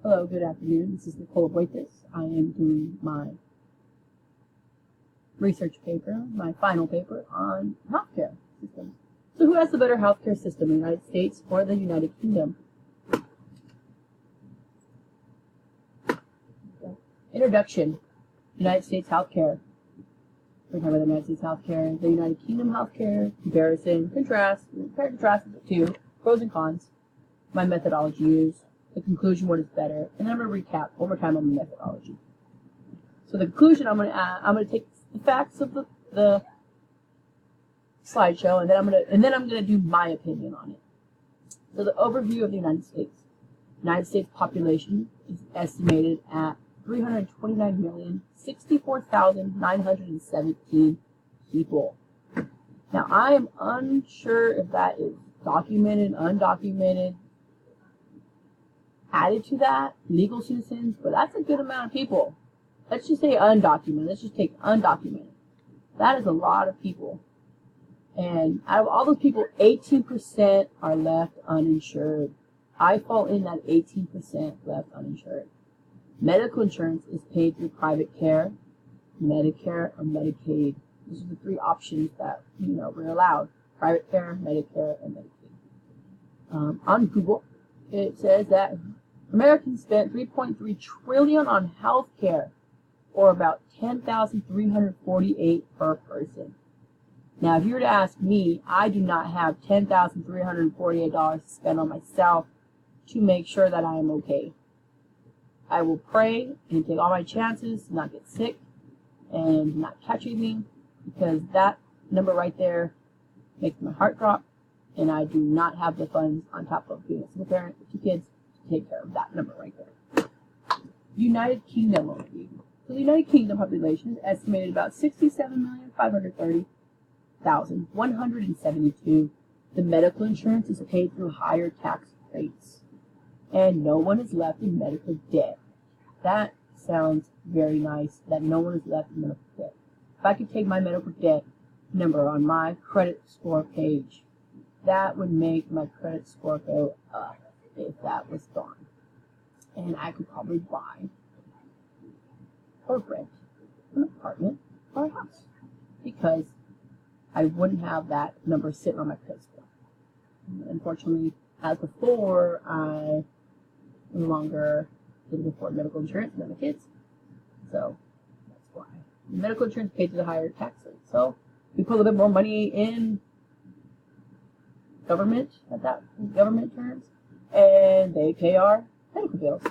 Hello, good afternoon. This is Nicole Boitis. I am doing my research paper, my final paper on healthcare systems. So who has the better healthcare system, the United States or the United Kingdom? Introduction. United States healthcare. We're talking about the United States healthcare, the United Kingdom healthcare, comparison, contrast the two, pros and cons, my methodology used, the conclusion, what is better, and then I'm going to recap one more time on the methodology. So the conclusion, I'm going to take the facts of the slideshow, and then I'm going to do my opinion on it. So the overview of the United States. United States population is estimated at 329,064,917 people. Now I am unsure if that is documented, undocumented, added to that, legal citizens, but that's a good amount of people. Let's just say undocumented. Let's just take undocumented. That is a lot of people. And out of all those people, 18% are left uninsured. I fall in that 18% left uninsured. Medical insurance is paid through private care, Medicare, or Medicaid. These are the three options that we're allowed: private care, Medicare, and Medicaid. On Google, it says that Americans spent $3.3 trillion on health care, or about $10,348 per person. Now, if you were to ask me, I do not have $10,348 to spend on myself to make sure that I am okay. I will pray and take all my chances to not get sick and not catch anything, because that number right there makes my heart drop, and I do not have the funds on top of being a single parent with 2 kids to take care of that number right there. United Kingdom overview. So the United Kingdom population is estimated about 67,530,172. The medical insurance is paid through higher tax rates, and no one is left in medical debt. That sounds very nice, that no one is left in medical debt. If I could take my medical debt number on my credit score page, that would make my credit score go up if that was gone. And I could probably buy or rent an apartment or a house, because I wouldn't have that number sitting on my credit score. Unfortunately, as before, I no longer didn't afford medical insurance for my kids, so that's why. Medical insurance paid to the higher tax rate. So we put a little bit more money in government terms, and they pay our medical bills.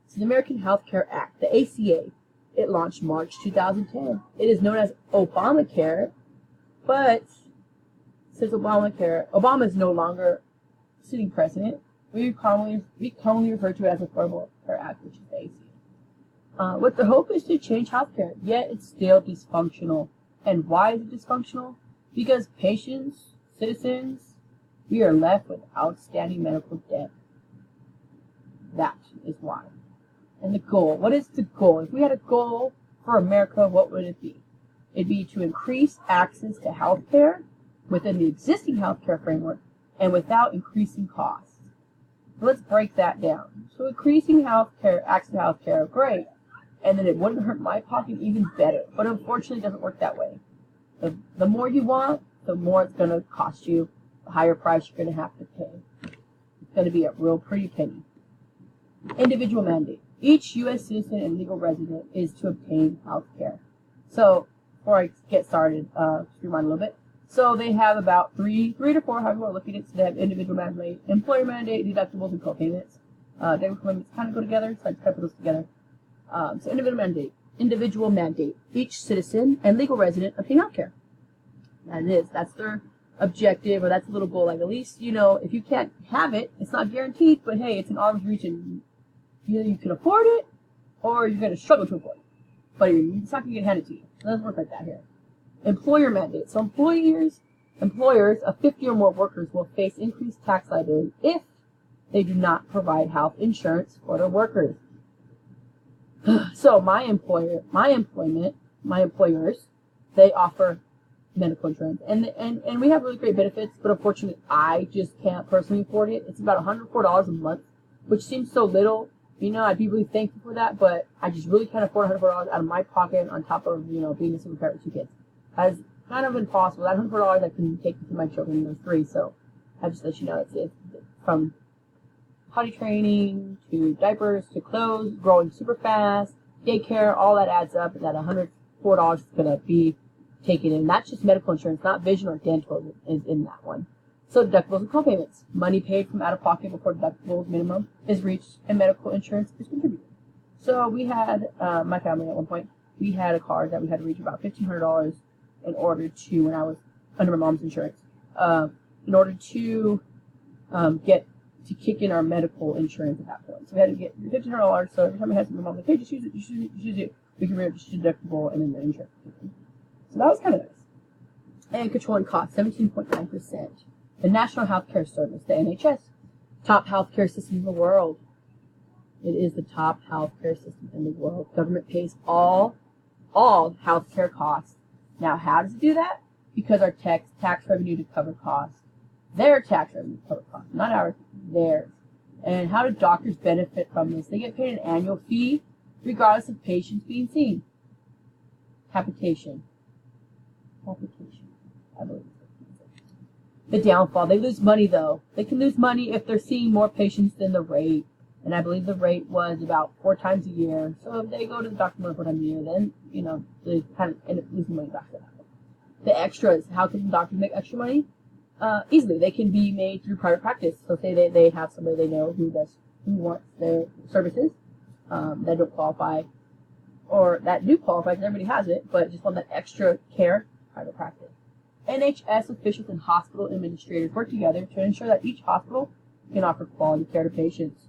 So the American Health Care Act, the ACA, it launched March 2010. It is known as Obamacare, but since Obama is no longer sitting president, we commonly refer to it as Affordable Care Act, which is the ACA. What the hope is to change healthcare, yet it's still dysfunctional. And why is it dysfunctional? Because patients, citizens, we are left with outstanding medical debt. That is why. And the goal. What is the goal? If we had a goal for America, what would it be? It'd be to increase access to health care within the existing healthcare framework and without increasing costs. So let's break that down. So increasing access to health care, great. And then it wouldn't hurt my pocket, even better. But unfortunately, it doesn't work that way. The more you want, the more it's going to cost you, the higher price you're going to have to pay. It's going to be a real pretty penny. Individual mandate. Each U.S. citizen and legal resident is to obtain health care. So, before I get started, just rewind a little bit. So they have about three to four, however we're looking at it. So they have individual mandate, employer mandate, deductibles, and co-payments. Daily payments kind of go together, so I just kind of put those together. So individual mandate. Each citizen and legal resident obtain health care. That's their objective, or that's a little goal. Like, at least, if you can't have it, it's not guaranteed, but hey, it's an arm's reach, and either you can afford it, or you're going to struggle to afford it. But it's not going to get handed to you. It doesn't work like that here. Employer mandate. So employers of 50 or more workers will face increased tax liability if they do not provide health insurance for their workers. So my employers, they offer medical insurance, and we have really great benefits, but unfortunately I just can't personally afford it. It's about $104 a month, which seems so little, You know, I'd be really thankful for that, but I just really can't afford $104 out of my pocket on top of, you know, being a single parent with 2 kids. That's kind of impossible. That $104 I can take to my children, they're 3, so I just let you know it's from potty training to diapers to clothes, growing super fast, daycare, all that adds up, and that $104 is going to be taken in. That's just medical insurance, not vision or dental is in that one. So deductibles and co-payments. Money paid from out-of-pocket before deductibles minimum is reached and medical insurance is contributed. So we had, my family at one point, we had a card that we had to reach about $1,500 in order to, when I was under my mom's insurance, in order to get to kick in our medical insurance at that point. So we had to get $1,500, so every time we had something, my mom was like, hey, just use it, we can reach deductible and then the insurance. So that was kind of nice. And controlling costs, 17.9%. The National Healthcare Service, the NHS, top healthcare system in the world. It is the top healthcare system in the world. Government pays all healthcare costs. Now, how does it do that? Because our tax revenue to cover costs. Their tax revenue to cover costs, not ours, theirs. And how do doctors benefit from this? They get paid an annual fee regardless of patients being seen. Capitation, I believe. The downfall, they lose money though. They can lose money if they're seeing more patients than the rate. And I believe the rate was about 4 times a year. So if they go to the doctor more 4 times a year, then, you know, they kind of end up losing money back to that. The extras, how can doctors make extra money? Easily. They can be made through private practice. So say they have somebody they know who wants their services that don't qualify, or that do qualify because everybody has it, but just want that extra care, private practice. NHS officials and hospital administrators work together to ensure that each hospital can offer quality care to patients.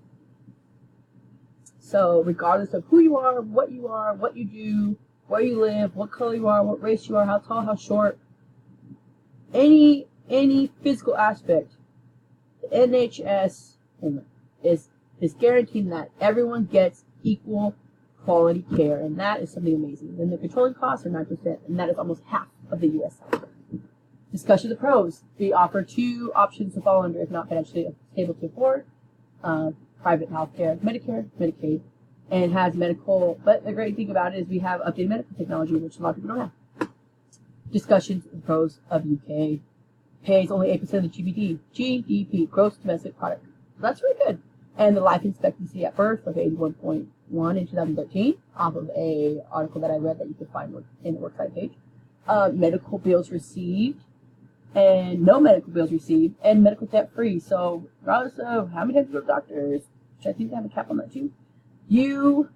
So regardless of who you are, what you do, where you live, what color you are, what race you are, how tall, how short, any physical aspect, the NHS is guaranteeing that everyone gets equal quality care, and that is something amazing. And the controlling costs are 9%, and that is almost half of the U.S. sector. Discussion of the pros. We offer 2 options to fall under if not financially able to afford. Private health care, Medicare, Medicaid, and has medical, but the great thing about it is we have updated medical technology, which a lot of people don't have. Discussions of the pros of UK. Pays only 8% of the GDP, gross domestic product. That's really good. And the life expectancy at birth of 81.1 in 2013, off of a article that I read that you can find in the worksite page. Medical bills received, and no medical bills received, and medical debt free. So regardless of how many times you go to doctors, which I think they have a cap on that too, you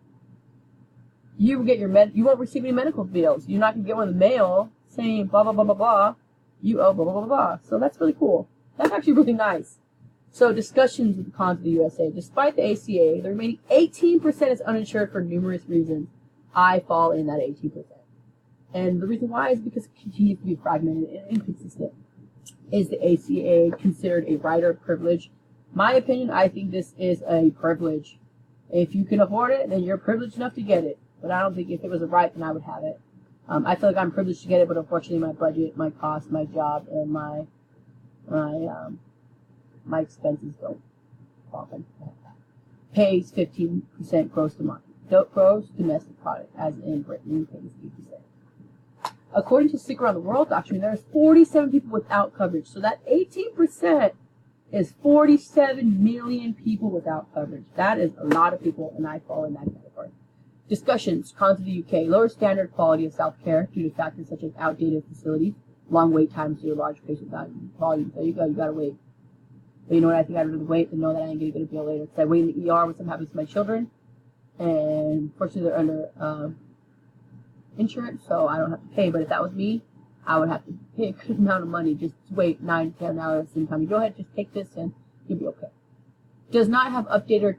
get you won't receive any medical bills. You're not gonna get one in the mail saying blah blah blah blah blah. You owe blah blah blah blah. So that's really cool. That's actually really nice. So discussions of the cons of the USA. Despite the ACA, the remaining 18% is uninsured for numerous reasons. I fall in that 18%. And the reason why is because it continues to be fragmented and inconsistent. Is the ACA considered a right or privilege? My opinion, I think this is a privilege. If you can afford it, then you're privileged enough to get it. But I don't think if it was a right, then I would have it. I feel like I'm privileged to get it, but unfortunately my budget, my cost, my job, and my expenses don't often have that. Pays 15% gross domestic product, as in Britain pays 8%. According to Sick Around the World document, there's 47 people without coverage. So that 18% is 47 million people without coverage. That is a lot of people, and I fall in that category. Discussions, cons of the UK, lower standard quality of self care due to factors such as outdated facilities, long wait times due to large patient volume. So you gotta wait. But you know what? I think I'd rather wait than know that I ain't gonna get a bill later. Because I wait in the ER when something happens to my children, and fortunately they're under insurance, so I don't have to pay. But if that was me, I would have to pay a good amount of money just to wait 9 to 10 hours. And time you go ahead, just take this, and you'll be okay. Does not have updated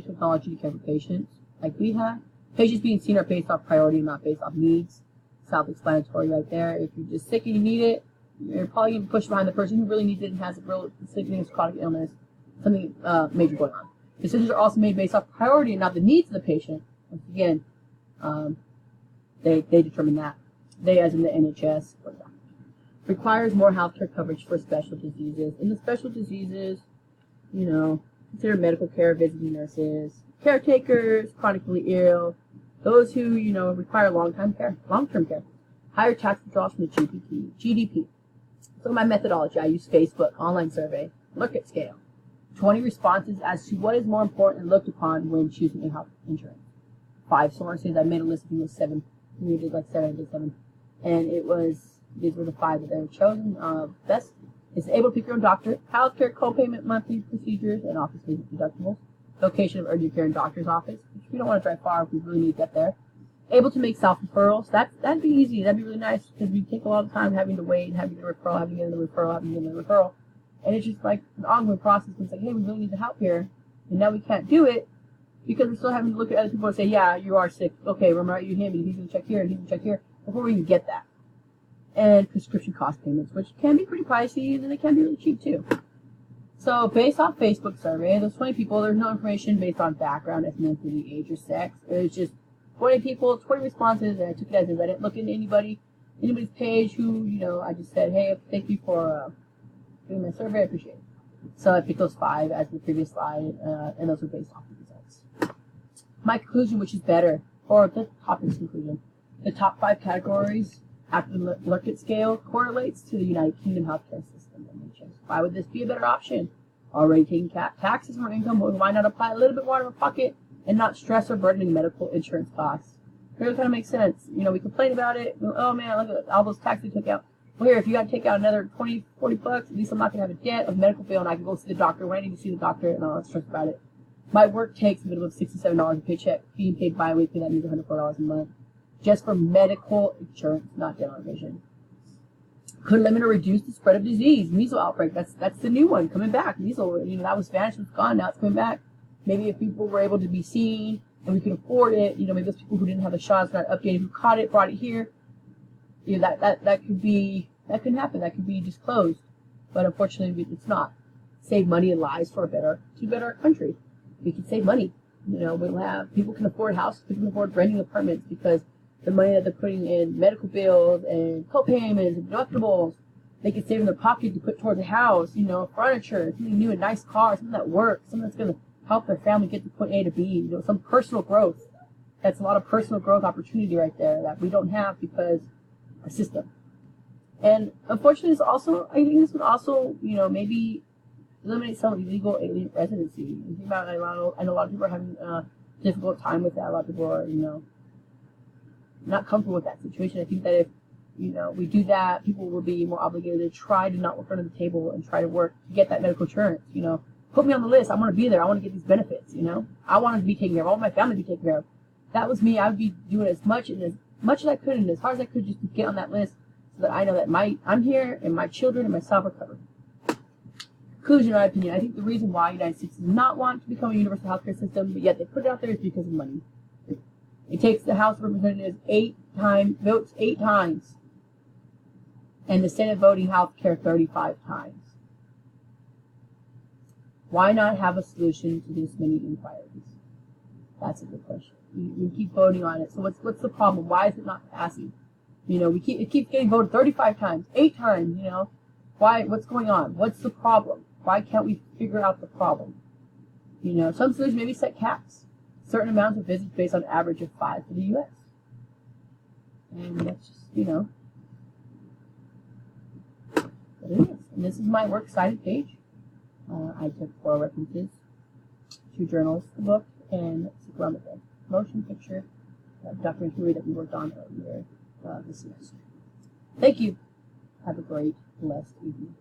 technology to care for patients like we have. Patients being seen are based off priority, not based off needs. Self-explanatory right there. If you're just sick and you need it, you're probably going to push behind the person who really needs it and has a real sickness, chronic illness, something major going on. Decisions are also made based off priority and not the needs of the patient. Once again, they determine that. They, as in the NHS, for example, requires more healthcare coverage for special diseases. And the special diseases, you know, consider medical care, visiting nurses, caretakers, chronically ill, those who, require long-term care. Higher tax withdrawals from the GDP. So my methodology, I use Facebook, online survey, Likert scale. 20 responses as to what is more important and looked upon when choosing a health insurance. 5 sources. I made a list of them with 7. We did like 7, I did 7. And these were the 5 that they were chosen. Best is able to pick your own doctor, healthcare co-payment, monthly procedures, and office visit deductibles. Location of urgent care and doctor's office, which we don't want to drive far if we really need to get there. Able to make self-referrals. That'd be easy. That'd be really nice because we take a lot of time having to wait, having to get a referral, having to get another referral, having to get another referral. And it's just like an ongoing process. It's like, hey, we really need the help here. And now we can't do it because we're still having to look at other people and say, yeah, you are sick. Okay, we're going to write you him, and he's going to check here, and he's going to check here, before we even get that. And prescription cost payments, which can be pretty pricey, and then they can be really cheap too. So, based off Facebook survey, those 20 people, there's no information based on background, ethnicity, age, or sex. It was just 20 people, 20 responses, and I took it as is. I didn't look into anybody's page who, I just said, hey, thank you for doing my survey, I appreciate it. So I picked those 5 as the previous slide, and those were based off the results. My conclusion, which is better, or the topic's conclusion, the top 5 categories after the Likert scale correlates to the United Kingdom healthcare system. Why would this be a better option? Already taking taxes from our income, why not apply a little bit more out of our pocket and not stress or burdening medical insurance costs? It really kind of makes sense. We complain about it. Oh man, look at all those taxes we took out. Well, here, if you got to take out another 20, 40 bucks, at least I'm not going to have a debt of medical bill, and I can go see the doctor when I need to see the doctor, and I'm not stressed about it. My work takes a minimum of $67 a paycheck, being paid bi-weekly. That means $104 a month, just for medical insurance, not dental vision. Could limit or reduce the spread of disease. Measles outbreak, that's the new one coming back. Measles, that was vanished, it's gone, now it's coming back. Maybe if people were able to be seen and we could afford it, maybe those people who didn't have the shots got updated, who caught it, brought it here. That could happen. That could be disclosed, but unfortunately, it's not. Save money and lives to better our country. We can save money. We'll have people can afford houses, people can afford renting apartments because the money that they're putting in medical bills and co-payments and deductibles, they can save in their pocket to put towards a house. Furniture, something new, a nice car, something that works, something that's going to help their family get to point A to B. Some personal growth. That's a lot of personal growth opportunity right there that we don't have because our system. And unfortunately, I think this would also, maybe eliminate some illegal alien residency. You think about it, I know a lot of people are having a difficult time with that. A lot of people are, not comfortable with that situation. I think that if, we do that, people will be more obligated to try to not work under the table and try to work to get that medical insurance. Put me on the list. I want to be there. I want to get these benefits. I want to be taken care of. I want my family to be taken care of. If that was me, I would be doing as much as I could and as hard as I could just to get on that list, so that I know that I'm here and my children and myself are covered. Conclusion, in my opinion, I think the reason why the United States does not want to become a universal healthcare system, but yet they put it out there, is because of money. It takes the House of Representatives votes 8 times, and the Senate voting healthcare 35 times. Why not have a solution to this many inquiries? That's a good question. We keep voting on it. So what's the problem? Why is it not passing? It keeps getting voted 35 times, 8 times, Why? What's going on? What's the problem? Why can't we figure out the problem? Some cities maybe set caps. Certain amounts of visits based on average of 5 for the U.S. And that's just, what it is. And this is my works cited page. I took 4 references, 2 journals, the book, and psychometric motion picture documentary that we worked on earlier this semester. Thank you. Have a great, blessed evening.